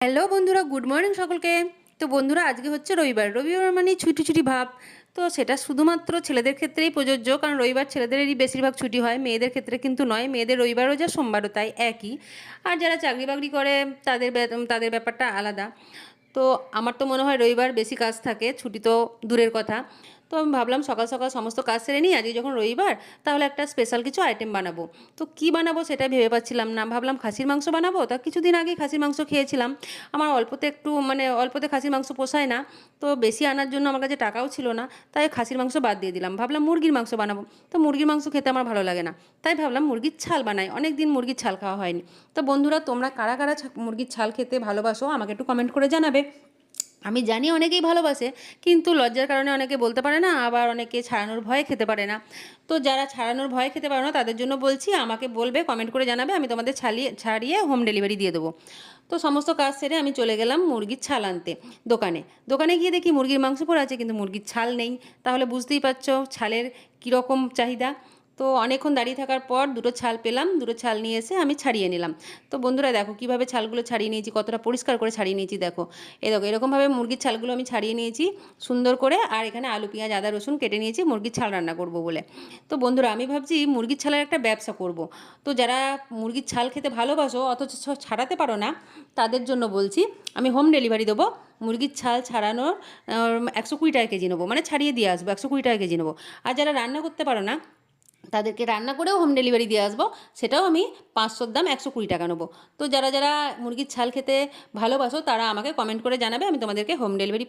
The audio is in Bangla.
হ্যালো বন্ধুরা, গুড মর্নিং সকলকে। তো বন্ধুরা, আজকে হচ্ছে রবিবার। রবিবার মানে ছুটি ছুটি ভাব। তো সেটা শুধুমাত্র ছেলেদের ক্ষেত্রেই প্রযোজ্য, কারণ রবিবার ছেলেদেরই বেশিরভাগ ছুটি হয়, মেয়েদের ক্ষেত্রে কিন্তু নয়। মেয়েদের রবিবারও যা সোমবারও তাই একই। আর যারা চাকরি বাকরি করে তাদের ব্যাপারটা আলাদা। তো আমার তো মনে হয় রবিবার বেশি কাজ থাকে, ছুটি তো দূরের কথা। তো আমি ভাবলাম সকাল সকাল সমস্ত কাজ সেরে নিই, আজকে যখন রবিবার তাহলে একটা স্পেশাল কিছু আইটেম বানাবো। তো কী বানাবো সেটা ভেবে পাচ্ছিলাম না। ভাবলাম খাসির মাংস বানাবো। তা কিছুদিন আগে খাসির মাংস খেয়েছিলাম। আমার অল্পতে খাসির মাংস পোষায় না। তো বেশি আনার জন্য আমার কাছে টাকাও ছিল না। তাই খাসির মাংস বাদ দিয়ে দিলাম, ভাবলাম মুরগির মাংস বানাবো। তো মুরগির মাংস খেতে আমার ভালো লাগে না, তাই ভাবলাম মুরগির ছাল বানাই। অনেক দিন মুরগির ছাল খাওয়া হয়নি। তো বন্ধুরা, তোমরা কারা কারা মুরগির ছাল খেতে ভালোবাসো আমাকে একটু কমেন্ট করে জানাবে। আমি জানি অনেকেই ভালোবাসে, কিন্তু লজ্জার কারণে অনেকে বলতে পারে না, আবার অনেকে ছাড়ানোর ভয়ে খেতে পারে না। তো যারা ছাড়ানোর ভয়ে খেতে পারো না তাদের জন্য বলছি, আমাকে বলবে, কমেন্ট করে জানাবে, আমি তোমাদের ছাড়িয়ে হোম ডেলিভারি দিয়ে দেবো। তো সমস্ত কাজ সেরে আমি চলে গেলাম মুরগির ছাল আনতে দোকানে। দোকানে গিয়ে দেখি মুরগির মাংস পড়ে আছে, কিন্তু মুরগির ছাল নেই। তাহলে বুঝতেই পারছো ছালের কীরকম চাহিদা। তো অনেকক্ষণ দাঁড়িয়ে থাকার পর দুটো ছাল পেলাম, দুটো ছাল নিয়ে এসে আমি ছাড়িয়ে নিলাম। তো বন্ধুরা দেখো কীভাবে ছালগুলো ছাড়িয়ে নিয়েছি, কতটা পরিষ্কার করে ছাড়িয়ে নিয়েছি দেখো। দেখো এরকমভাবে মুরগির ছালগুলো আমি ছাড়িয়ে নিয়েছি সুন্দর করে। আর এখানে আলু পেঁয়াজ আদা রসুন কেটে নিয়েছি মুরগির ছাল রান্না করব বলে। তো বন্ধুরা, আমি ভাবছি মুরগির ছালের একটা ব্যবসা করব। তো যারা মুরগির ছাল খেতে ভালোবাসো অথচ ছাড়াতে পারো না, তাদের জন্য বলছি, আমি হোম ডেলিভারি দেবো। মুরগির ছাল ছাড়ানোর 120 টাকা কেজি নেবো, মানে ছাড়িয়ে দিয়ে আসবো, 120 টাকা কেজি নেবো। আর যারা রান্না করতে পারো না তাদেরকে রান্না করেও হোম ডেলিভারি দিয়ে আসবো, সেটাও আমি 500-র দাম 120 টাকা নেবো। তো যারা যারা মুরগির ছাল খেতে ভালোবাসো তারা আমাকে কমেন্ট করে জানাবে, আমি তোমাদেরকে হোম ডেলিভারি